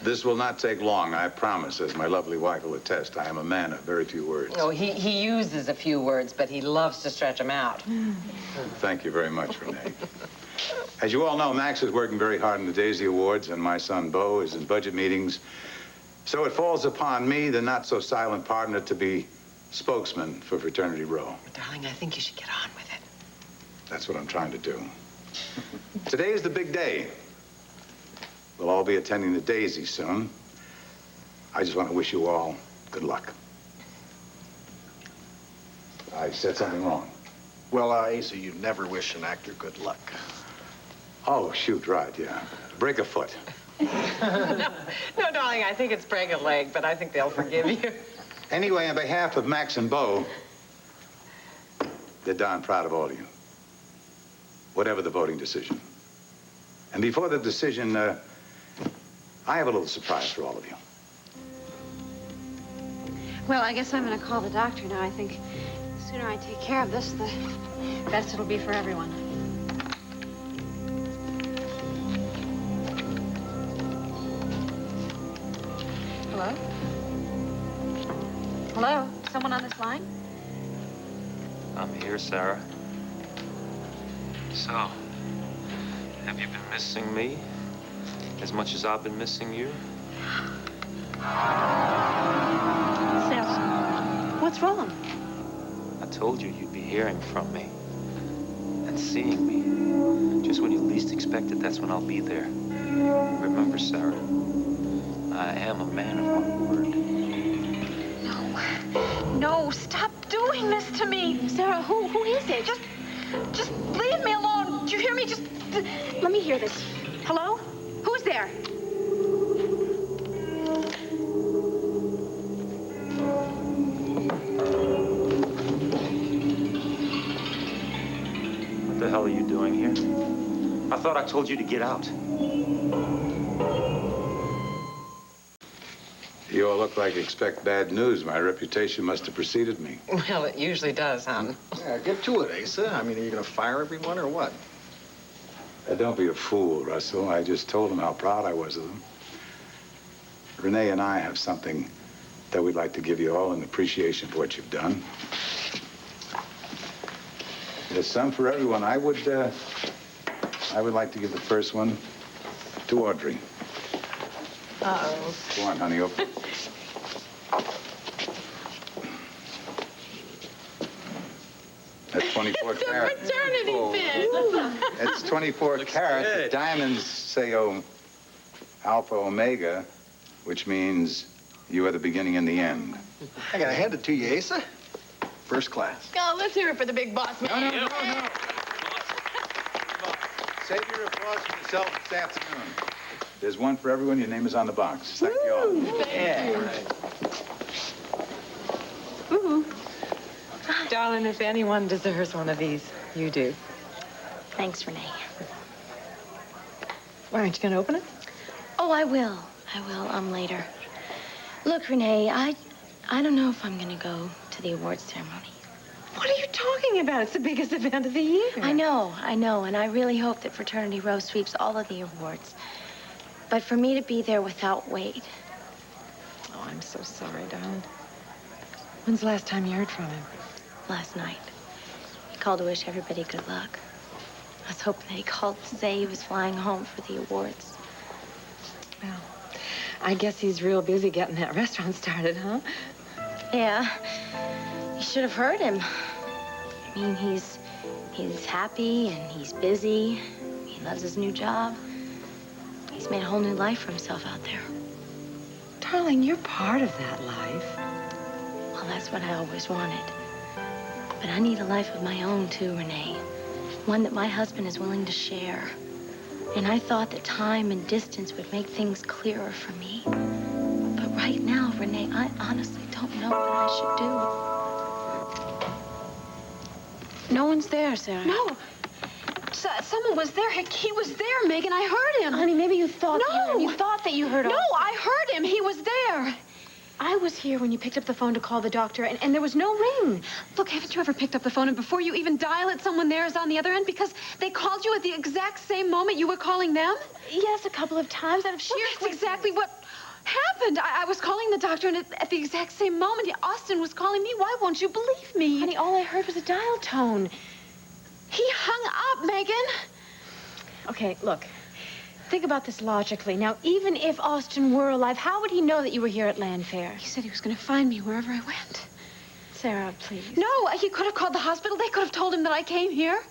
This will not take long, I promise, as my lovely wife will attest. I am a man of very few words. Oh, he uses a few words, but he loves to stretch them out. Thank you very much, Renee. As you all know, Max is working very hard on the Daisy Awards, and my son, Beau, is in budget meetings. So it falls upon me, the not-so-silent partner, to be spokesman for Fraternity Row. Darling, I think you should get on with it. That's what I'm trying to do. Today is the big day. We'll all be attending the Daisy soon. I just want to wish you all good luck. I said something wrong. Well, Asa, you never wish an actor good luck. Oh, shoot, right, yeah. Break a foot. No, darling, I think it's break a leg, but I think they'll forgive you. Anyway, on behalf of Max and Beau, they're darn proud of all of you. Whatever the voting decision. And before the decision, I have a little surprise for all of you. Well, I guess I'm going to call the doctor now. I think the sooner I take care of this, the best it'll be for everyone. Hello? Hello? Someone on this line? I'm here, Sarah. So, have you been missing me as much as I've been missing you? Sarah, what's wrong? I told you you'd be hearing from me and seeing me. Just when you least expect it, that's when I'll be there. Remember, Sarah, I am a man of my word. No, stop doing this to me. Sarah, who is it? Just leave me alone. Do you hear me? Just let me hear this. Hello? Who's there? What the hell are you doing here? I thought I told you to get out. You all look like you expect bad news. My reputation must have preceded me. Well, it usually does, hon. Yeah, get to it, Asa. I mean, are you going to fire everyone or what? Don't be a fool, Russell. I just told them how proud I was of them. Renee and I have something that we'd like to give you all in appreciation for what you've done. There's some for everyone. I would like to give the first one to Audrey. Uh-oh. Go on, honey, open. That's 24 carats. Fraternity fit. It's 24 carats. The diamonds say Alpha Omega, which means you are the beginning and the end. I got to hand it to you, Asa. First class. Oh, let's hear it for the big boss man. No. Save your applause for yourself this afternoon. There's one for everyone. Your name is on the box. Thank you all. Yeah. Ooh. Darling, if anyone deserves one of these, you do. Thanks, Renee. Why, aren't you going to open it? Oh, I will. Later. Look, Renee, I don't know if I'm going to go to the awards ceremony. What are you talking about? It's the biggest event of the year. I know, and I really hope that Fraternity Row sweeps all of the awards. But for me to be there without Wade... Oh, I'm so sorry, darling. When's the last time you heard from him? Last night. He called to wish everybody good luck. I was hoping that he called to say he was flying home for the awards. Well, I guess he's real busy getting that restaurant started, huh? Yeah. You should have heard him. I mean, he's happy and he's busy. He loves his new job. He's made a whole new life for himself out there. Darling, you're part of that life. Well, that's what I always wanted. But I need a life of my own, too, Renee. One that my husband is willing to share. And I thought that time and distance would make things clearer for me. But right now, Renee, I honestly don't know what I should do. No one's there, Sarah. No. Someone was there. He was there, Megan. I heard him. Honey, maybe you thought No. you thought that you heard No, all. I heard him. He was there. I was here when you picked up the phone to call the doctor, and there was no ring. Look, haven't you ever picked up the phone and before you even dial it, someone there is on the other end because they called you at the exact same moment you were calling them? Yes, a couple of times out of sheer That's exactly what happened. I was calling the doctor, and at the exact same moment, Austin was calling me. Why won't you believe me? Honey, all I heard was a dial tone. He hung up, Megan. Okay, look. Think about this logically. Now, even if Austin were alive, how would he know that you were here at Land Fair? He said he was going to find me wherever I went. Sarah, please. No, he could have called the hospital. They could have told him that I came here.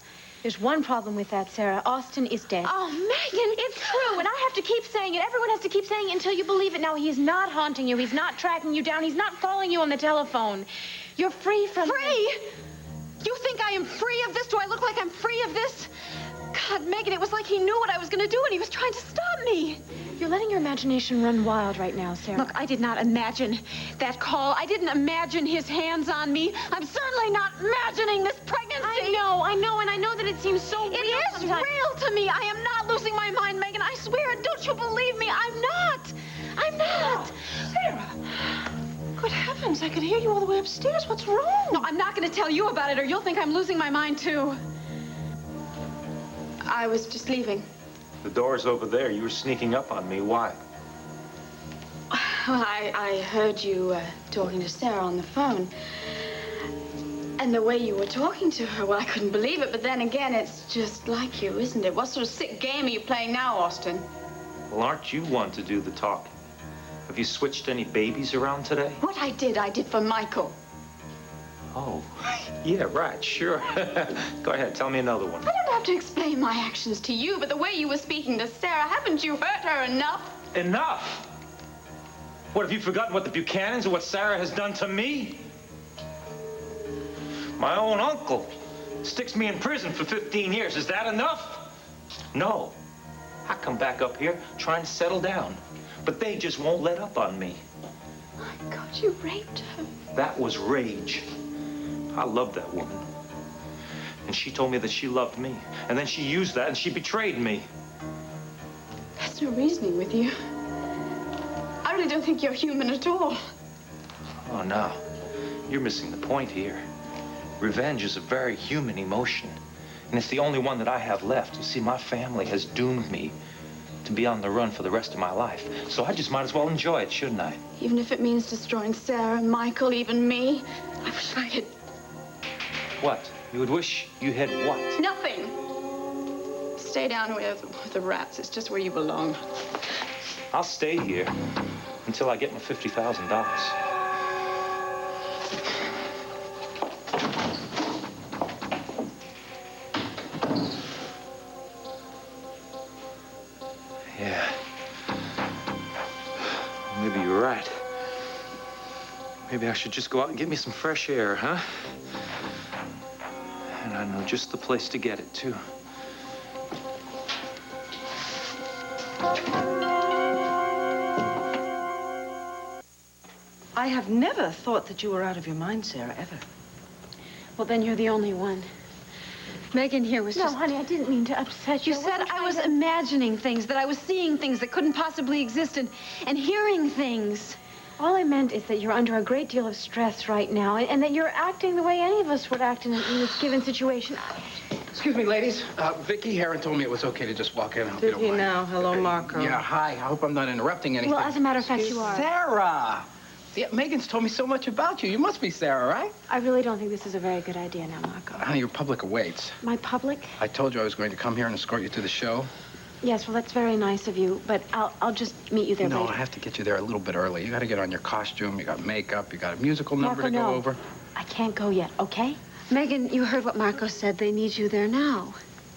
There's one problem with that, Sarah. Austin is dead. Oh, Megan, It's true, and I have to keep saying it. Everyone has to keep saying it until you believe it. Now, he's not haunting you. He's not tracking you down. He's not calling you on the telephone. You're free from him. Free? You think I am free of this? Do I look like I'm free of this? God, Megan, it was like he knew what I was going to do, and he was trying to stop me. You're letting your imagination run wild right now, Sarah. Look, I did not imagine that call. I didn't imagine his hands on me. I'm certainly not imagining this pregnancy. I know, and I know that it seems so real. It is sometimes. real to me. I am not losing my mind, Megan. I swear it. Don't you believe me? I'm not. I'm not. Sarah! Good heavens, I could hear you all the way upstairs. What's wrong? No, I'm not going to tell you about it, or you'll think I'm losing my mind, too. I was just leaving. The door's over there. You were sneaking up on me. Why? Well, I heard you talking to Sarah on the phone. And the way you were talking to her, well, I couldn't believe it. But then again, it's just like you, isn't it? What sort of sick game are you playing now, Austin? Well, aren't you one to do the talking? Have you switched any babies around today? What I did for Michael. Oh, yeah, right, sure. Go ahead, tell me another one. I don't have to explain my actions to you, but the way you were speaking to Sarah, haven't you hurt her enough? Enough! What, have you forgotten what the Buchanans or what Sarah has done to me? My own uncle sticks me in prison for 15 years. Is that enough? No. I come back up here trying to settle down, but they just won't let up on me. My God, you raped her. That was rage. I loved that woman. And she told me that she loved me. And then she used that and she betrayed me. That's no reasoning with you. I really don't think you're human at all. Oh, no. You're missing the point here. Revenge is a very human emotion. And it's the only one that I have left. You see, my family has doomed me to be on the run for the rest of my life. So I just might as well enjoy it, shouldn't I? Even if it means destroying Sarah, Michael, even me. I wish I had... What? You would wish you had what? Nothing. Stay down with the rats. It's just where you belong. I'll stay here until I get my $50,000. Yeah. Maybe you're right. Maybe I should just go out and get me some fresh air, huh? And I know just the place to get it, too. I have never thought that you were out of your mind, Sarah, ever. Well, then you're the only one. Megan here was just... No, honey, I didn't mean to upset you. You said I was imagining things, that I was seeing things that couldn't possibly exist, and hearing things. All I meant is that you're under a great deal of stress right now, and that you're acting the way any of us would act in this given situation. Excuse me, ladies. Viki, Heron told me it was okay to just walk in. I hope you Did don't he mind. now? Hello, Marco. Yeah, hi. I hope I'm not interrupting anything. Well, as a matter of fact, you are. Sarah! Yeah, Megan's told me so much about you. You must be Sarah, right? I really don't think this is a very good idea now, Marco. Honey, your public awaits. My public? I told you I was going to come here and escort you to the show. Yes, well, that's very nice of you, but I'll just meet you there No, later. I have to get you there a little bit early. You got to get on your costume. You got makeup. You got a musical number Marco, to go no. over. I can't go yet, okay? Megan, you heard what Marco said. They need you there now.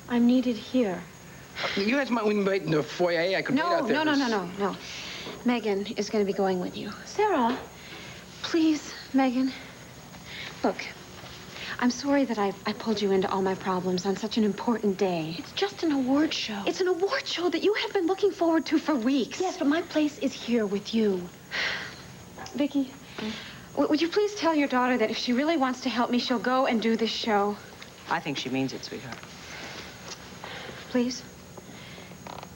I'm needed here. You guys might wait in the foyer. I could wait out there. No. Megan is going to be going with you. Sarah, Please, Megan. Look, I'm sorry that I pulled you into all my problems on such an important day. it's just an award show. It's an award show that you have been looking forward to for weeks. Yes, but my place is here with you. Viki, would you please tell your daughter that if she really wants to help me, she'll go and do this show? I think she means it, sweetheart. Please?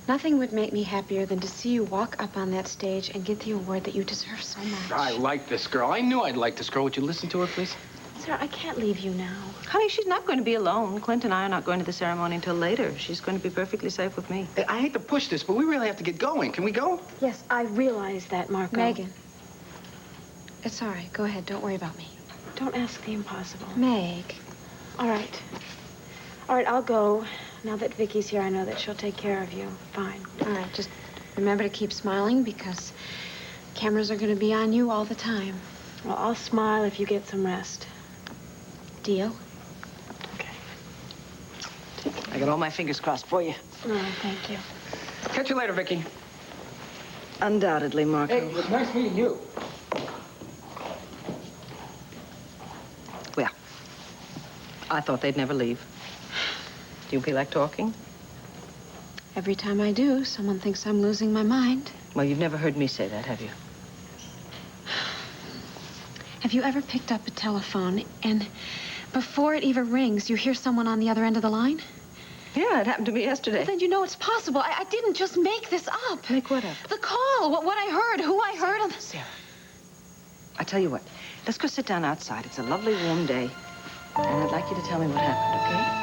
Nothing would make me happier than to see you walk up on that stage and get the award that you deserve so much. I like this girl. I knew I'd like this girl. Would you listen to her, please? Sir, I can't leave you now. Honey, she's not going to be alone. Clint and I are not going to the ceremony until later. She's going to be perfectly safe with me. Hey, I hate to push this, but we really have to get going. Can we go? Yes, I realize that, Marco. Megan. It's all right. Go ahead. Don't worry about me. Don't ask the impossible. Meg. All right. All right, I'll go. Now that Viki's here, I know that she'll take care of you. Fine. All right, just remember to keep smiling because cameras are going to be on you all the time. Well, I'll smile if you get some rest. Deal? Okay. I got all my fingers crossed for you. Oh, thank you. Catch you later, Viki. Undoubtedly, Marco. Hey, it was nice meeting you. Well, I thought they'd never leave. Do you feel like talking? Every time I do, someone thinks I'm losing my mind. Well, you've never heard me say that, have you? Have you ever picked up a telephone and before it even rings, you hear someone on the other end of the line? Yeah, it happened to me yesterday. Well, then you know it's possible. I didn't just make this up. Make what up? The call, what I heard, who I heard. On the... Sarah, I tell you what, let's go sit down outside. It's a lovely warm day, and I'd like you to tell me what happened, okay?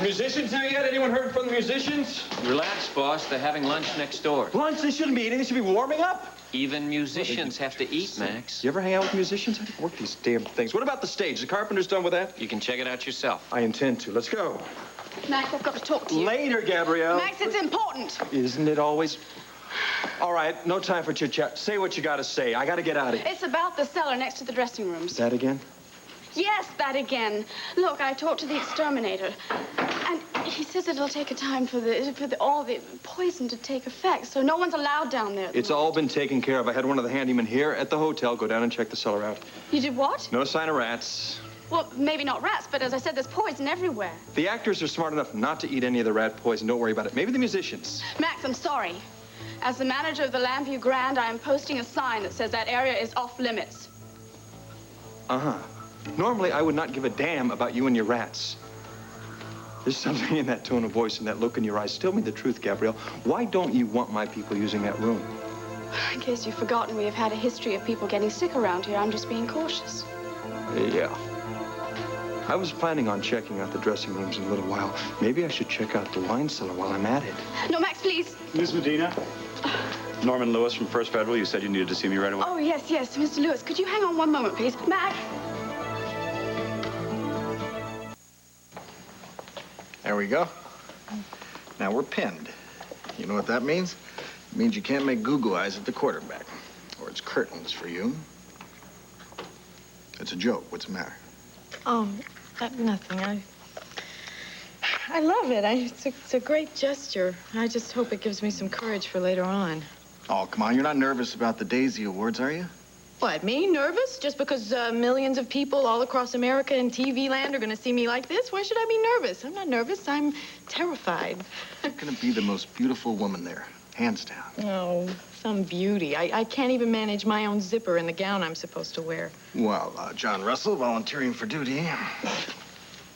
Musicians here yet? Anyone heard from the musicians? Relax, boss. They're having lunch next door. Lunch? They shouldn't be eating. They should be warming up. Even musicians have to eat, Max. You ever hang out with musicians? I work these damn things. What about the stage? The carpenter's done with that? You can check it out yourself. I intend to. Let's go. Max, I've got to talk to you. Later, Gabrielle. Max, it's important. Isn't it always? All right, no time for chit-chat. Say what you gotta say. I gotta get out of here. It's about the cellar next to the dressing rooms. That again? Yes, that again. Look, I talked to the exterminator, and he says it'll take a time for all the poison to take effect, so no one's allowed down there. It's all been taken care of. I had one of the handymen here at the hotel go down and check the cellar out. You did what? No sign of rats. Well, maybe not rats, but as I said, there's poison everywhere. The actors are smart enough not to eat any of the rat poison. Don't worry about it. Maybe the musicians. Max, I'm sorry. As the manager of the Lambview Grand, I am posting a sign that says that area is off limits. Uh-huh. Normally, I would not give a damn about you and your rats. There's something in that tone of voice and that look in your eyes. Tell me the truth, Gabrielle. Why don't you want my people using that room? In case you've forgotten, we have had a history of people getting sick around here. I'm just being cautious. Yeah. I was planning on checking out the dressing rooms in a little while. Maybe I should check out the wine cellar while I'm at it. No, Max, please. Miss Medina? Norman Lewis from First Federal. You said you needed to see me right away. Oh, yes, yes. Mr. Lewis, could you hang on one moment, please? Max! There we go. Now we're pinned. You know what that means? It means you can't make goo-goo eyes at the quarterback. Or it's curtains for you. It's a joke. What's the matter? Oh, nothing. I love it. It's a great gesture. I just hope it gives me some courage for later on. Oh, come on. You're not nervous about the Daisy Awards, are you? What, me? Nervous? Just because millions of people all across America and TV land are going to see me like this? Why should I be nervous? I'm not nervous. I'm terrified. You're going to be the most beautiful woman there, hands down. Oh, some beauty. I can't even manage my own zipper in the gown I'm supposed to wear. Well, John Russell volunteering for duty.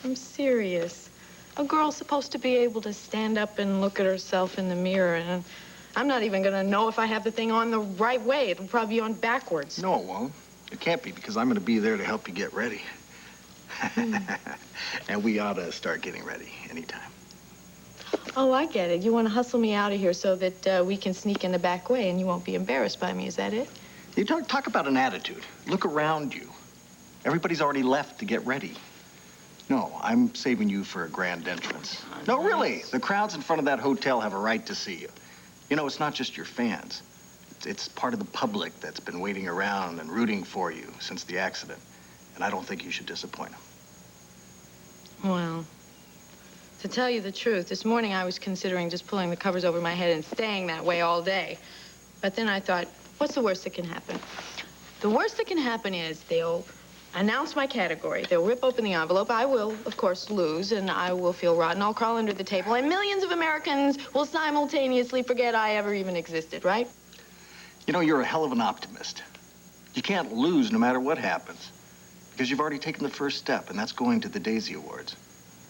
I'm serious. A girl's supposed to be able to stand up and look at herself in the mirror, and I'm not even gonna know if I have the thing on the right way. It'll probably be on backwards. No, it won't. It can't be, because I'm gonna be there to help you get ready. And we ought to start getting ready anytime. Oh, I get it. You want to hustle me out of here so that we can sneak in the back way and you won't be embarrassed by me. Is that it? You talk about an attitude. Look around you. Everybody's already left to get ready. No, I'm saving you for a grand entrance. No, really. The crowds in front of that hotel have a right to see you. You know, it's not just your fans. It's part of the public that's been waiting around and rooting for you since the accident. And I don't think you should disappoint them. Well, to tell you the truth, this morning I was considering just pulling the covers over my head and staying that way all day. But then I thought, what's the worst that can happen? The worst that can happen is they'll announce my category. They'll rip open the envelope. I will, of course, lose, and I will feel rotten. I'll crawl under the table, and millions of Americans will simultaneously forget I ever even existed, right? You know, you're a hell of an optimist. You can't lose no matter what happens, because you've already taken the first step, and that's going to the Daisy Awards.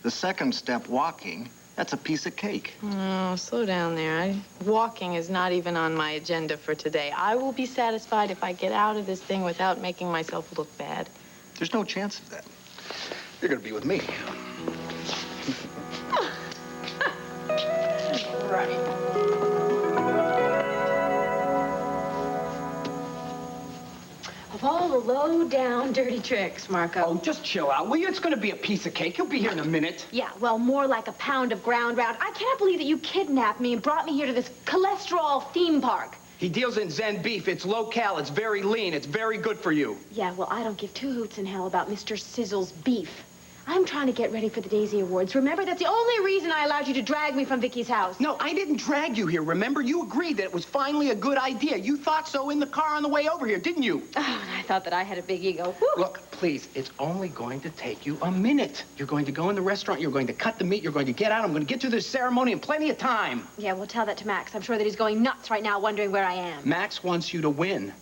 The second step, walking, that's a piece of cake. Oh, slow down there. Walking is not even on my agenda for today. I will be satisfied if I get out of this thing without making myself look bad. There's no chance of that. You're gonna be with me. Right. Of all the low-down, dirty tricks, Marco. Oh, just chill out, will you? It's gonna be a piece of cake. He'll be here in a minute. Yeah, well, more like a pound of ground round. I cannot believe that you kidnapped me and brought me here to this cholesterol theme park. He deals in Zen beef. It's low-cal, it's very lean, it's very good for you. Yeah, well, I don't give two hoots in hell about Mr. Sizzle's beef. I'm trying to get ready for the Daisy Awards. Remember, that's the only reason I allowed you to drag me from Viki's house. No, I didn't drag you here, remember? You agreed that it was finally a good idea. You thought so in the car on the way over here, didn't you? Oh, and I thought that I had a big ego. Whew. Look, please, it's only going to take you a minute. You're going to go in the restaurant, you're going to cut the meat, you're going to get out. I'm going to get through this ceremony in plenty of time. Yeah, we'll tell that to Max. I'm sure that he's going nuts right now, wondering where I am. Max wants you to win.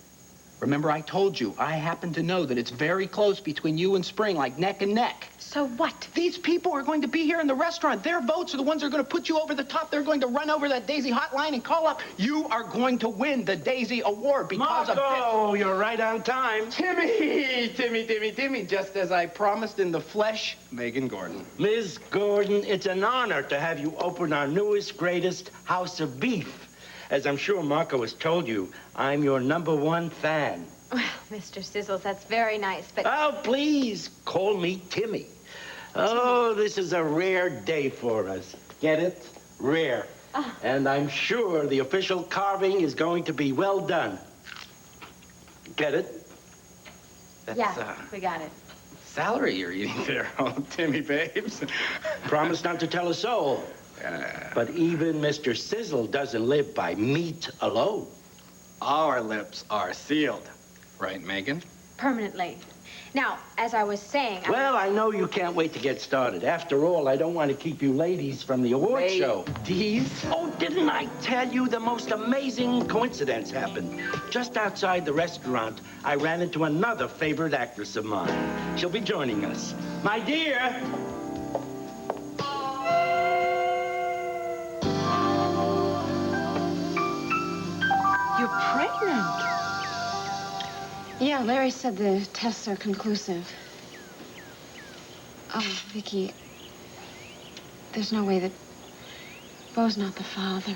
Remember, I told you, I happen to know that it's very close between you and Spring, like neck and neck. So what? These people are going to be here in the restaurant. Their votes are the ones that are going to put you over the top. They're going to run over that Daisy hotline and call up. You are going to win the Daisy Award because of Marco, you're right on time. Timmy, just as I promised in the flesh, Megan Gordon. Ms. Gordon, it's an honor to have you open our newest, greatest house of beef. As I'm sure Marco has told you, I'm your #1 fan. Well, Mr. Sizzles, that's very nice, but... Oh, please, call me Timmy. Oh, this is a rare day for us. Get it? Rare. And I'm sure the official carving is going to be well done. Get it? That's, Yeah, we got it. salary you're eating there, oh, Timmy, babes. Promise not to tell a soul. But even Mr. Sizzle doesn't live by meat alone. Our lips are sealed. Right, Megan? Permanently. Now, as I was saying... Well, I know you can't wait to get started. After all, I don't want to keep you ladies from the award show. Ladies? Oh, didn't I tell you the most amazing coincidence happened? Just outside the restaurant, I ran into another favorite actress of mine. She'll be joining us. My dear! You're pregnant. Yeah, Larry said the tests are conclusive. Oh, Viki, there's no way that Beau's not the father.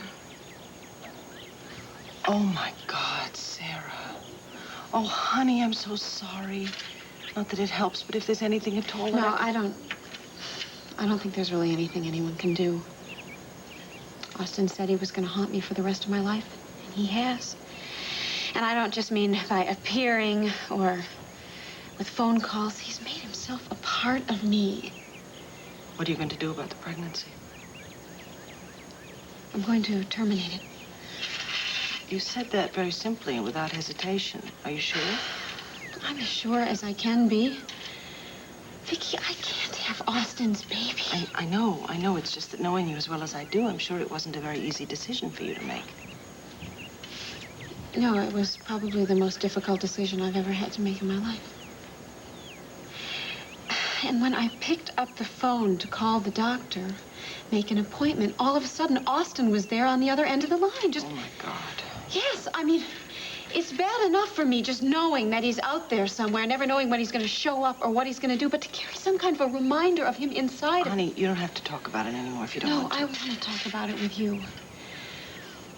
Oh, my God, Sarah. Oh, honey, I'm so sorry. Not that it helps, but if there's anything at all... No, I don't think there's really anything anyone can do. Austin said he was going to haunt me for the rest of my life, and he has. And I don't just mean by appearing or with phone calls. He's made himself a part of me. What are you going to do about the pregnancy? I'm going to terminate it. You said that very simply and without hesitation. Are you sure? I'm as sure as I can be. Viki, I can't have Austin's baby. I know. It's just that knowing you as well as I do, I'm sure it wasn't a very easy decision for you to make. No, it was probably the most difficult decision I've ever had to make in my life. And when I picked up the phone to call the doctor, make an appointment, all of a sudden, Austin was there on the other end of the line. Just... Oh, my God. Yes, I mean, it's bad enough for me just knowing that he's out there somewhere, never knowing when he's going to show up or what he's going to do, but to carry some kind of a reminder of him inside of... Honey, you don't have to talk about it anymore if you don't want to. No, I want to talk about it with you.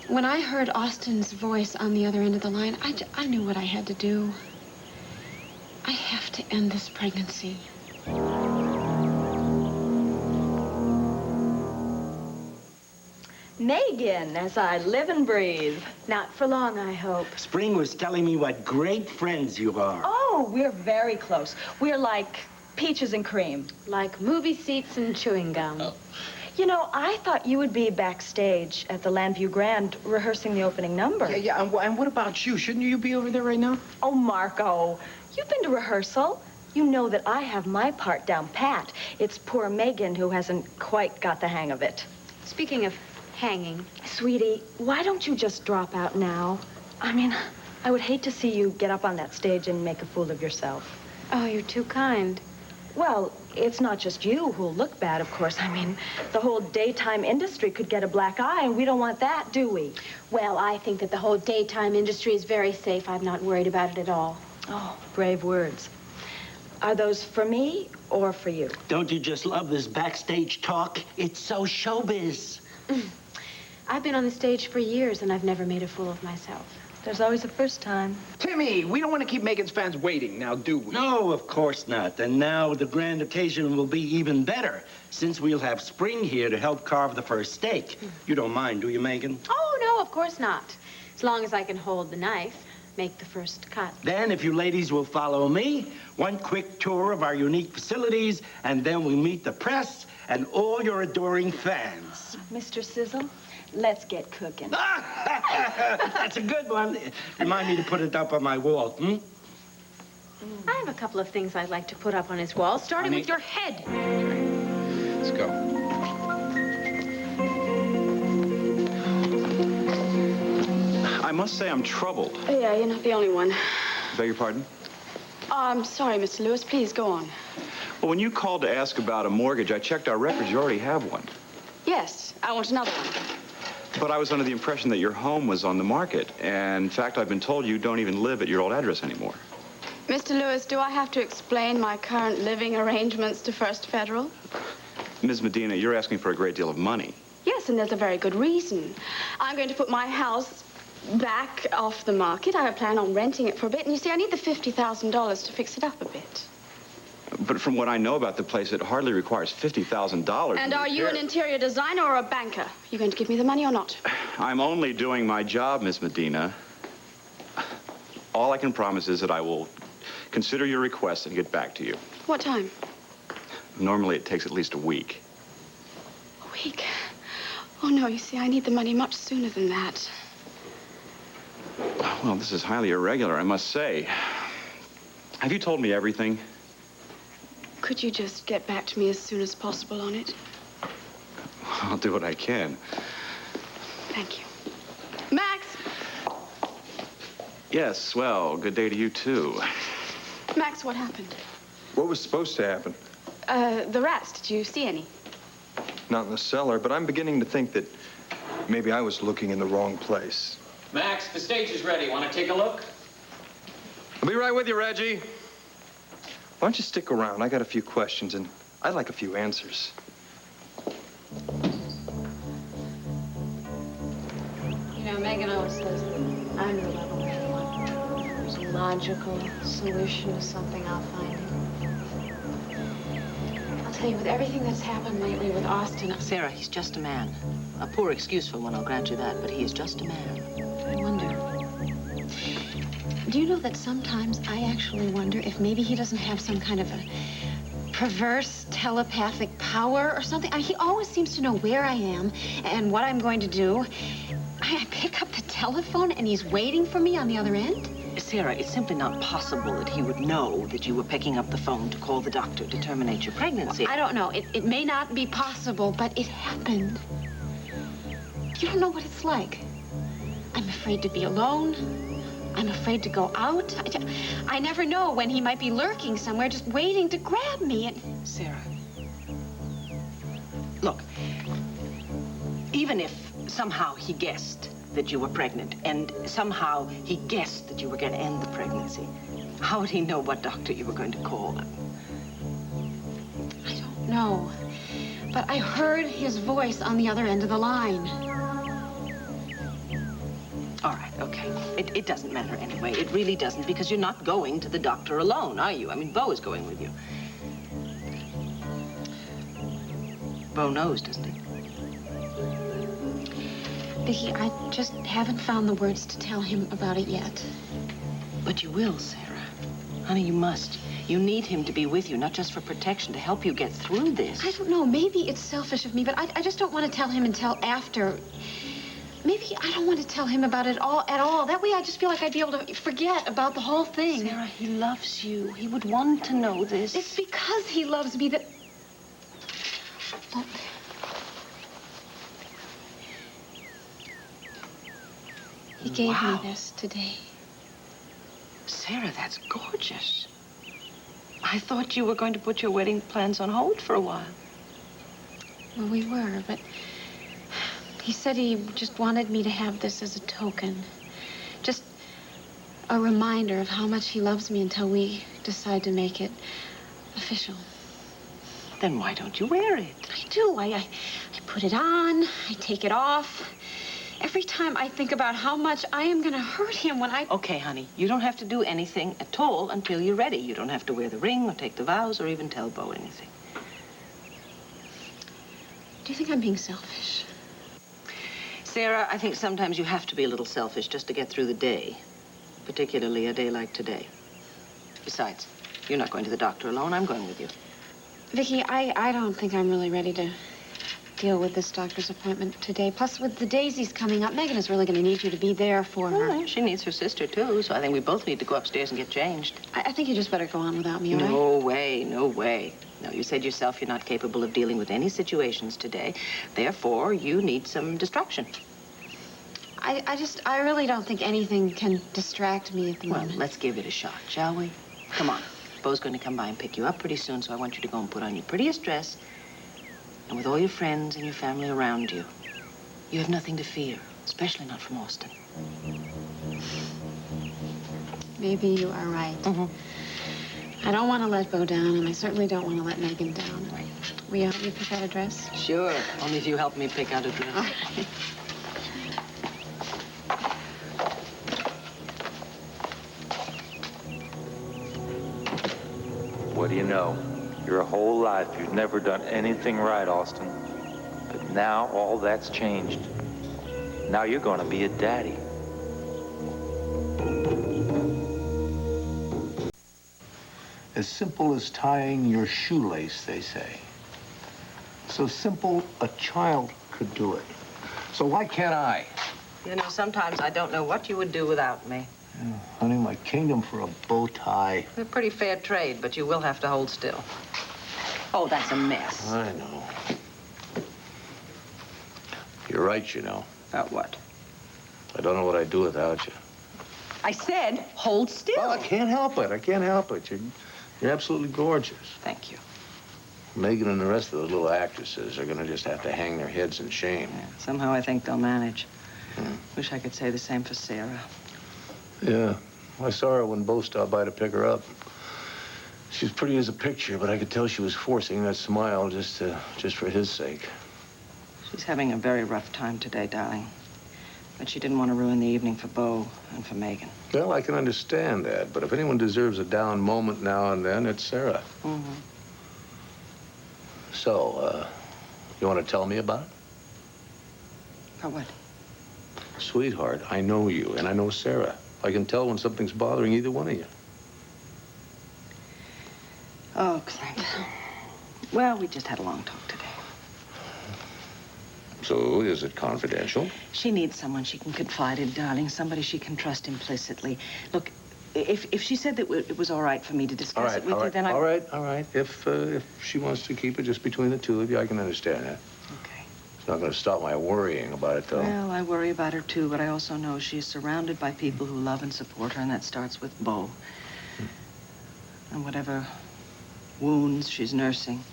When I heard Austin's voice on the other end of the line, I knew what I had to do. I have to end this pregnancy. Megan, as I live and breathe. Not for long, I hope. Spring was telling me what great friends you are. Oh, we're very close. We're like peaches and cream. Like movie seats and chewing gum. Oh. You know, I thought you would be backstage at the Landview Grand rehearsing the opening number. Yeah, and what about you? Shouldn't you be over there right now? Oh, Marco, you've been to rehearsal. You know that I have my part down pat. It's poor Megan who hasn't quite got the hang of it. Speaking of hanging... Sweetie, why don't you just drop out now? I mean, I would hate to see you get up on that stage and make a fool of yourself. Oh, you're too kind. Well, It's not just you who'll look bad, of course. I mean, the whole daytime industry could get a black eye, and we don't want that, do we? Well, I think that the whole daytime industry is very safe. I'm not worried about it at all. Oh, brave words. Are those for me or for you? Don't you just love this backstage talk? It's so showbiz. I've been on the stage for years, and I've never made a fool of myself. There's always a first time. Timmy, we don't want to keep Megan's fans waiting now, do we? No, of course not. And now the grand occasion will be even better, since we'll have Spring here to help carve the first steak. You don't mind, do you, Megan? Oh, no, of course not. As long as I can hold the knife, make the first cut. Then, if you ladies will follow me, one quick tour of our unique facilities, and then we'll meet the press and all your adoring fans. Mr. Sizzle, let's get cooking. That's a good one. Remind me to put it up on my wall, hmm? I have a couple of things I'd like to put up on his wall, starting with your head. Let's go. I must say I'm troubled. Yeah, you're not the only one. Beg your pardon? I'm sorry, Mr. Lewis. Please go on. Well, when you called to ask about a mortgage, I checked our records. You already have one. Yes, I want another one. But I was under the impression that your home was on the market. And in fact, I've been told you don't even live at your old address anymore. Mr. Lewis, do I have to explain my current living arrangements to First Federal? Ms. Medina, you're asking for a great deal of money. Yes, and there's a very good reason. I'm going to put my house back off the market. I plan on renting it for a bit. And you see, I need the $50,000 to fix it up a bit. But from what I know about the place, it hardly requires $50,000. And are you an interior designer or a banker? You going to give me the money or not? I'm only doing my job, Miss Medina. All I can promise is that I will consider your request and get back to you. What time? Normally, it takes at least a week. A week? Oh, no, you see, I need the money much sooner than that. Well, this is highly irregular, I must say. Have you told me everything? Could you just get back to me as soon as possible on it? I'll do what I can. Thank you. Max! Yes, well, good day to you, too. Max, what happened? What was supposed to happen? The rats. Did you see any? Not in the cellar, but I'm beginning to think that maybe I was looking in the wrong place. Max, the stage is ready. Want to take a look? I'll be right with you, Reggie. Why don't you stick around? I got a few questions, and I'd like a few answers. You know, Megan always says that I'm the level-headed one. There's a logical solution to something, I'll find it. I'll tell you, with everything that's happened lately with Austin... Sarah, he's just a man. A poor excuse for one, I'll grant you that, but he is just a man. I wonder... Do you know that sometimes I actually wonder if maybe he doesn't have some kind of a perverse telepathic power or something? He always seems to know where I am and what I'm going to do. I pick up the telephone and he's waiting for me on the other end. Sarah, it's simply not possible that he would know that you were picking up the phone to call the doctor to terminate your pregnancy. I don't know. It may not be possible, but it happened. You don't know what it's like. I'm afraid to be alone. I'm afraid to go out. I never know when he might be lurking somewhere, just waiting to grab me. And... Sarah, look, even if somehow he guessed that you were pregnant, and somehow he guessed that you were going to end the pregnancy, how would he know what doctor you were going to call? I don't know, but I heard his voice on the other end of the line. All right, okay. It doesn't matter anyway. It really doesn't, because you're not going to the doctor alone, are you? I mean, Bo is going with you. Bo knows, doesn't he? Viki, I just haven't found the words to tell him about it yet. But you will, Sarah. Honey, you must. You need him to be with you, not just for protection, to help you get through this. I don't know. Maybe it's selfish of me, but I just don't want to tell him until after. Maybe I don't want to tell him about it at all. That way I just feel like I'd be able to forget about the whole thing. Sarah, he loves you. He would want to know this. It's because he loves me that... Look. He gave me this today. Sarah, that's gorgeous. I thought you were going to put your wedding plans on hold for a while. Well, we were, but he said he just wanted me to have this as a token. Just a reminder of how much he loves me until we decide to make it official. Then why don't you wear it? I do. I put it on, I take it off. Every time I think about how much I am going to hurt him when I... Okay, honey, you don't have to do anything at all until you're ready. You don't have to wear the ring or take the vows or even tell Beau anything. Do you think I'm being selfish? Sarah, I think sometimes you have to be a little selfish just to get through the day, particularly a day like today. Besides, you're not going to the doctor alone. I'm going with you. Viki, I don't think I'm really ready to deal with this doctor's appointment today. Plus, with the daisies coming up, Megan is really going to need you to be there for her. Well, she needs her sister, too, so I think we both need to go upstairs and get changed. I think you just better go on without me, all right? No way, no way. No, you said yourself you're not capable of dealing with any situations today. Therefore, you need some distraction. I really don't think anything can distract me at the moment. Well, let's give it a shot, shall we? Come on. Beau's going to come by and pick you up pretty soon, so I want you to go and put on your prettiest dress. And with all your friends and your family around you, you have nothing to fear, especially not from Austin. Maybe you are right. I don't want to let Beau down, and I certainly don't want to let Megan down. Will you help me pick out a dress? Sure, only if you help me pick out a dress. All right. What do you know? Your whole life, you've never done anything right, Austin. But now all that's changed. Now you're going to be a daddy. As simple as tying your shoelace, they say. So simple, a child could do it. So why can't I? You know, sometimes I don't know what you would do without me. Yeah, honey, my kingdom for a bow tie. They're pretty fair trade, but you will have to hold still. Oh, that's a mess. I know. You're right, you know. About what? I don't know what I'd do without you. I said hold still. Well, I can't help it. I can't help it. You're absolutely gorgeous. Thank you. Megan and the rest of those little actresses are going to just have to hang their heads in shame. Yeah, somehow I think they'll manage. Wish I could say the same for Sarah. Yeah. I saw her when Beau stopped by to pick her up. She's pretty as a picture, but I could tell she was forcing that smile just for his sake. She's having a very rough time today, darling. But she didn't want to ruin the evening for Beau and for Megan. Well, I can understand that, but if anyone deserves a down moment now and then, it's Sarah. So, you want to tell me about it? About what? Sweetheart, I know you, and I know Sarah. I can tell when something's bothering either one of you. Oh, Clint. Well, we just had a long talk today. So, is it confidential? She needs someone she can confide in, darling. Somebody she can trust implicitly. Look, if she said that it was all right for me to discuss it with you, then I... All right. If she wants to keep it just between the two of you, I can understand that. Okay. It's not going to stop my worrying about it, though. Well, I worry about her, too, but I also know she's surrounded by people who love and support her, and that starts with Beau. And whatever wounds she's nursing,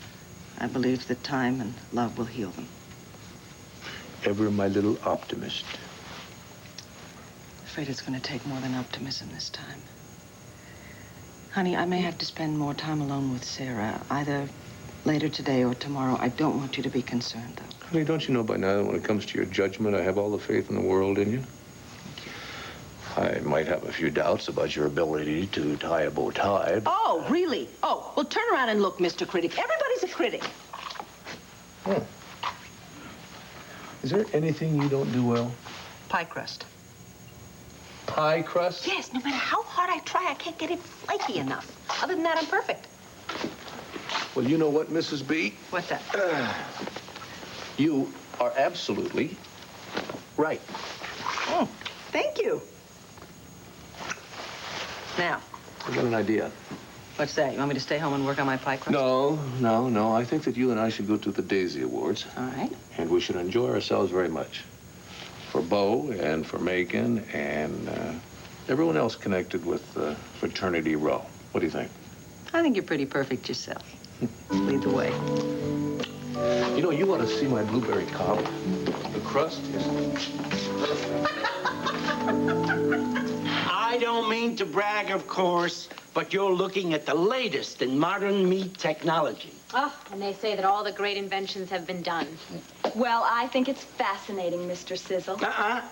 I believe that time and love will heal them. Ever my little optimist. I'm afraid it's going to take more than optimism this time. Honey, I may have to spend more time alone with Sarah, either later today or tomorrow. I don't want you to be concerned, though. Honey, don't you know by now that when it comes to your judgment, I have all the faith in the world in you? Thank you. I might have a few doubts about your ability to tie a bow tie. Oh, really? Oh, well, turn around and look, Mr. Critic. Everybody's a critic. Oh. Is there anything you don't do well? Pie crust. Pie crust? Yes, no matter how hard I try, I can't get it flaky enough. Other than that, I'm perfect. Well, you know what, Mrs. B? What's that? You are absolutely right. Oh, thank you. Now. I've got an idea. What's that? You want me to stay home and work on my pie crust? No. I think that you and I should go to the Daisy Awards. All right. And we should enjoy ourselves very much. For Beau and for Megan and everyone else connected with Fraternity Row. What do you think? I think you're pretty perfect yourself. Lead the way. You know, you ought to see my blueberry cobbler. The crust is I don't mean to brag, of course, but you're looking at the latest in modern meat technology. Oh, and they say that all the great inventions have been done. Well, I think it's fascinating, Mr. Sizzle.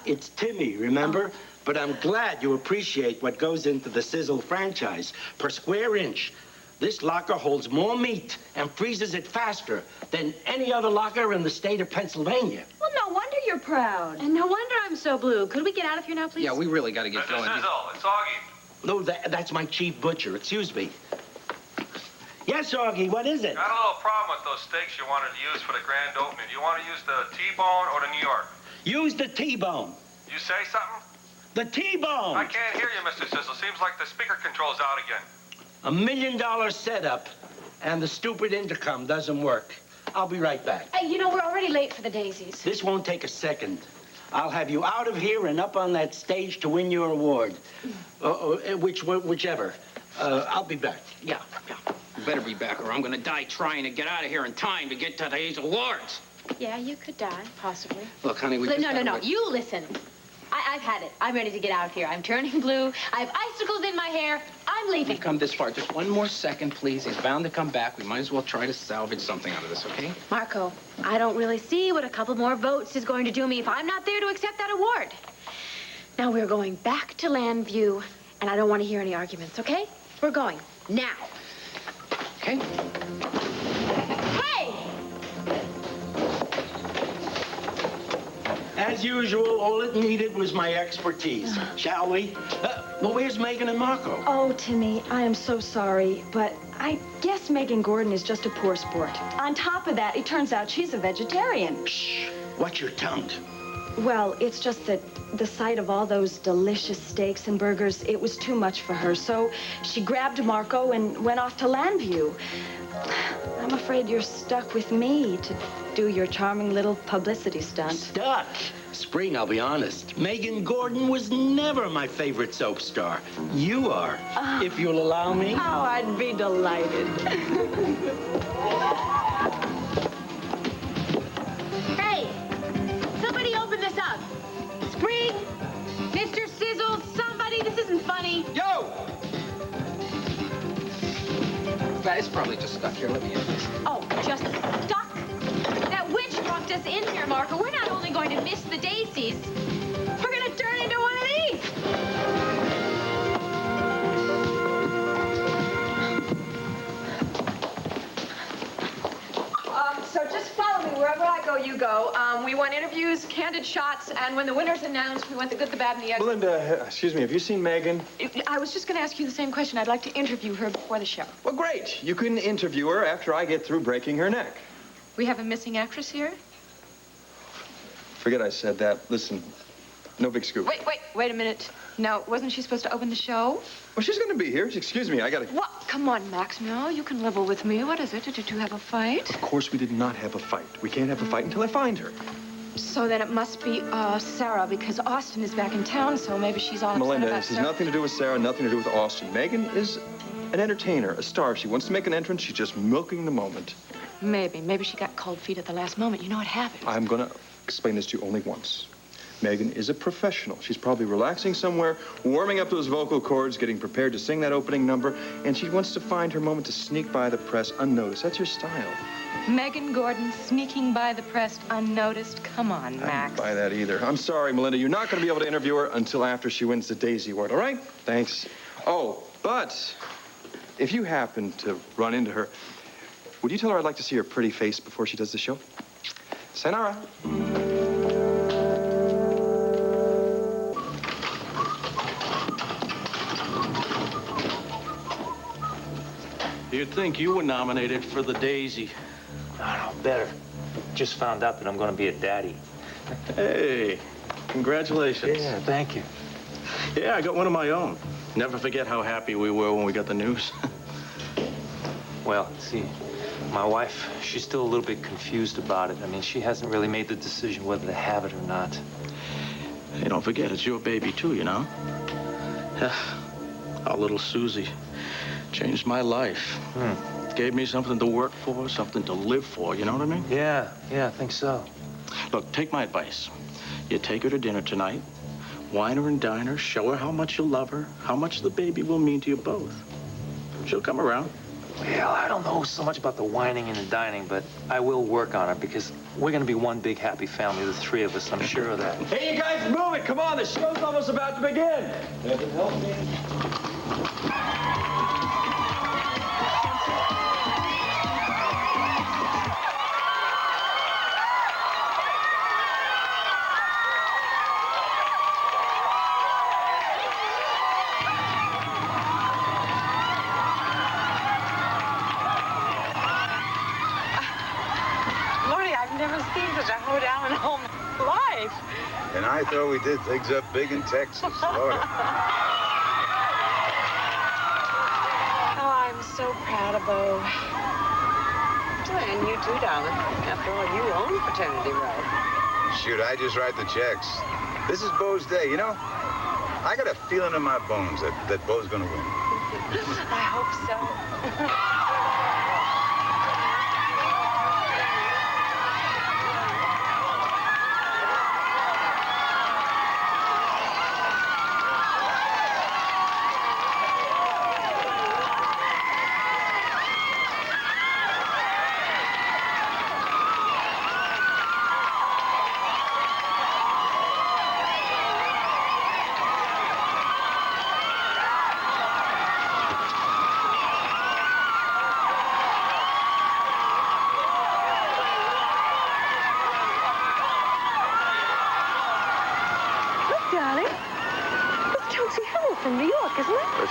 It's Timmy, remember? But I'm glad you appreciate what goes into the Sizzle franchise. Per square inch, this locker holds more meat and freezes it faster than any other locker in the state of Pennsylvania. Well, no wonder you're proud. And no wonder I'm so blue. Could we get out of here now, please? Yeah, we really got to get going. Sizzle, it's Augie. No, that's my chief butcher. Excuse me. Yes, Augie, what is it? Got a little problem with those steaks you wanted to use for the grand opening. Do you want to use the T-bone or the New York? Use the T-bone. You say something? The T-bone. I can't hear you, Mr. Sizzle. Seems like the speaker control's out again. $1 million setup, and the stupid intercom doesn't work. I'll be right back. Hey, you know, we're already late for the daisies. This won't take a second. I'll have you out of here and up on that stage to win your award. Whichever. I'll be back. Yeah. You better be back, or I'm going to die trying to get out of here in time to get to these awards. Yeah, you could die, possibly. Look, honey, we just No. You listen. I've had it. I'm ready to get out of here. I'm turning blue. I have icicles in my hair. I'm leaving. We've come this far. Just one more second, please. He's bound to come back. We might as well try to salvage something out of this, okay? Marco, I don't really see what a couple more votes is going to do me if I'm not there to accept that award. Now, we're going back to Landview, and I don't want to hear any arguments, okay? We're going now. Okay. Hey! As usual, all it needed was my expertise. Shall we? Well, where's Megan and Marco? Oh, Timmy, I am so sorry, but I guess Megan Gordon is just a poor sport. On top of that, it turns out she's a vegetarian. Shh. Watch your tongue. Well, it's just that the sight of all those delicious steaks and burgers, it was too much for her. So she grabbed Marco and went off to Landview. I'm afraid you're stuck with me to do your charming little publicity stunt. Stuck? Spring, I'll be honest. Megan Gordon was never my favorite soap star. You are, if you'll allow me. Oh, I'd be delighted. Hey! Somebody open this up. Spring! Mr. Sizzle, somebody, this isn't funny. Yo! It's probably just stuck here. Let me in. Oh, just stuck? That witch walked us in here, Marco. We're not only going to miss the daisies, we're going to turn into one of these. So just follow me wherever I go, you go. We want interviews, candid shots, and when the winner's announced, we want the good, the bad, and the ugly. Melinda, excuse me, have you seen Megan? I was just going to ask you the same question. I'd like to interview her before the show. Well, great. You can interview her after I get through breaking her neck. We have a missing actress here? Forget I said that. Listen, no big scoop. Wait a minute. No, wasn't she supposed to open the show? Well, she's going to be here. Excuse me, I got to... What? Come on, Max. No, you can level with me. What is it? Did you have a fight? Of course we did not have a fight. We can't have a fight until I find her. So then it must be Sarah, because Austin is back in town, so maybe she's all upset Melinda, about this has Sarah. nothing to do with Sarah, nothing to do with Austin. Megan is an entertainer, a star. She wants to make an entrance. She's just milking the moment. Maybe she got cold feet at the last moment. You know it happens. I'm going to explain this to you only once. Megan is a professional. She's probably relaxing somewhere, warming up those vocal cords, getting prepared to sing that opening number, and she wants to find her moment to sneak by the press unnoticed. That's her style. Megan Gordon sneaking by the press unnoticed. Come on, Max. I don't buy that either. I'm sorry, Melinda. You're not going to be able to interview her until after she wins the Daisy Award, all right? Thanks. Oh, but if you happen to run into her, would you tell her I'd like to see her pretty face before she does the show? Sayonara. You'd think you were nominated for the Daisy. I don't know, better. Just found out that I'm going to be a daddy. Hey, congratulations. Yeah, thank you. Yeah, I got one of my own. Never forget how happy we were when we got the news. Well, see, my wife, she's still a little bit confused about it. I mean, she hasn't really made the decision whether to have it or not. Hey, don't forget, it's your baby, too, you know? Our little Susie. Changed my life. Gave me something to work for, something to live for, you know what I mean? Yeah, I think so. Look, take my advice. You take her to dinner tonight, wine her and dine her, show her how much you love her, how much the baby will mean to you both. She'll come around. Well, I don't know so much about the whining and the dining, but I will work on it because we're going to be one big happy family, the three of us. I'm sure of that. Hey, you guys, move it. Come on, the show's almost about to begin. Help me. And I thought we did things up big in Texas, Florida. Oh, I'm so proud of Bo. And you too, darling. After all, you own Fraternity Row. Shoot, I just write the checks. This is Bo's day, you know? I got a feeling in my bones that Bo's gonna win. I hope so.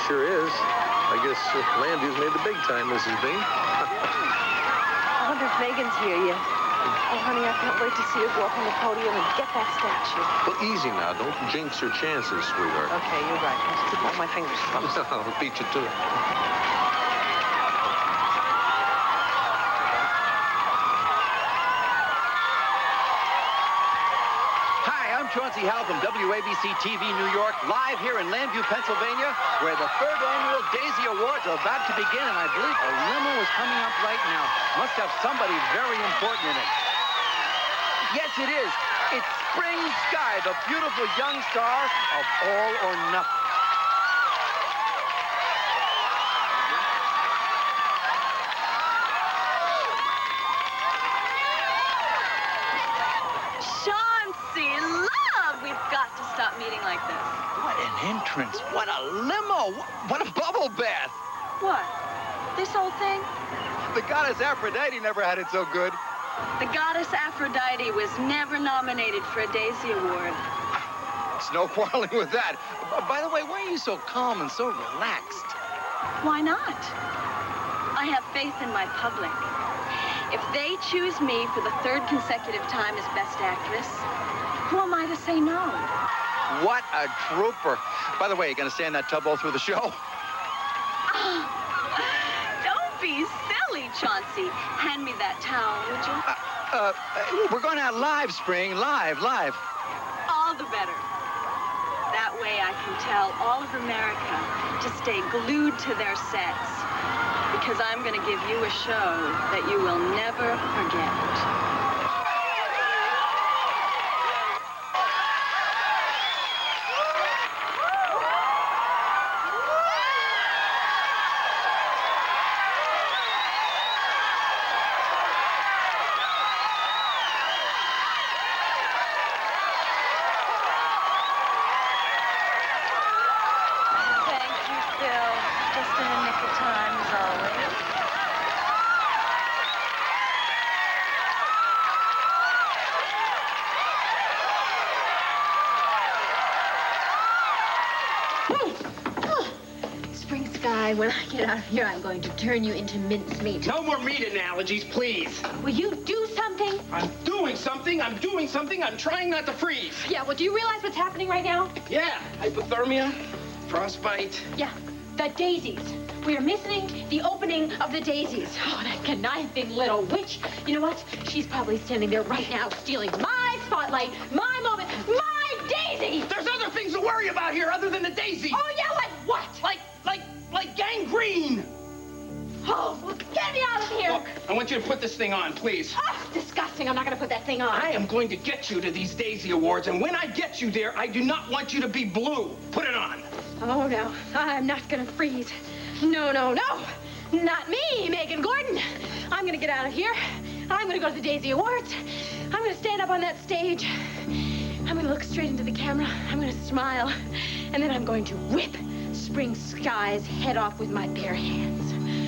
Sure is. I guess Landry's made the big time, Mrs. Bean. I wonder if Megan's here yet. Oh, honey, I can't wait to see her go up on the podium and get that statue. Well, easy now. Don't jinx your chances, sweetheart. Okay, you're right. I'll just keep all my fingers crossed. I'll beat you to it. Chauncey Howell from WABC TV New York, live here in Llanview, Pennsylvania, where the 3rd annual Daisy Awards are about to begin, and I believe a limo is coming up right now. Must have somebody very important in it. Yes, it is. It's Spring Skye, the beautiful young star of All or Nothing. Stop meeting like this. What an entrance. What a limo. What a bubble bath. What? This whole thing? The goddess Aphrodite never had it so good. The goddess Aphrodite was never nominated for a Daisy Award. It's no quarreling with that. By the way, why are you so calm and so relaxed? Why not? I have faith in my public. If they choose me for the 3rd consecutive time as Best Actress, who am I to say no? What a trooper. By the way, you gonna stay in that tub all through the show? Oh, don't be silly, Chauncey. Hand me that towel, would you? We're going out live, Spring. Live. All the better. That way I can tell all of America to stay glued to their sets. Because I'm gonna give you a show that you will never forget. When I get out of here, I'm going to turn you into mincemeat. No more meat analogies, please. Will you do something? I'm doing something. I'm trying not to freeze. Yeah, well, do you realize what's happening right now? Yeah, hypothermia, frostbite. Yeah, the daisies. We are missing the opening of the daisies. Oh, that conniving little witch. You know what? She's probably standing there right now stealing my spotlight, my moment, my daisy! There's other things to worry about here other than the daisy. Oh, yeah, like what? Like gangrene. Oh, well, get me out of here. Look, I want you to put this thing on, please. Oh, disgusting. I'm not going to put that thing on. I am going to get you to these Daisy Awards, and when I get you there, I do not want you to be blue. Put it on. Oh, no. I'm not going to freeze. No, no, no. Not me, Megan Gordon. I'm going to get out of here. I'm going to go to the Daisy Awards. I'm going to stand up on that stage. I'm going to look straight into the camera. I'm going to smile. And then I'm going to whip Spring Skye's head off with my bare hands.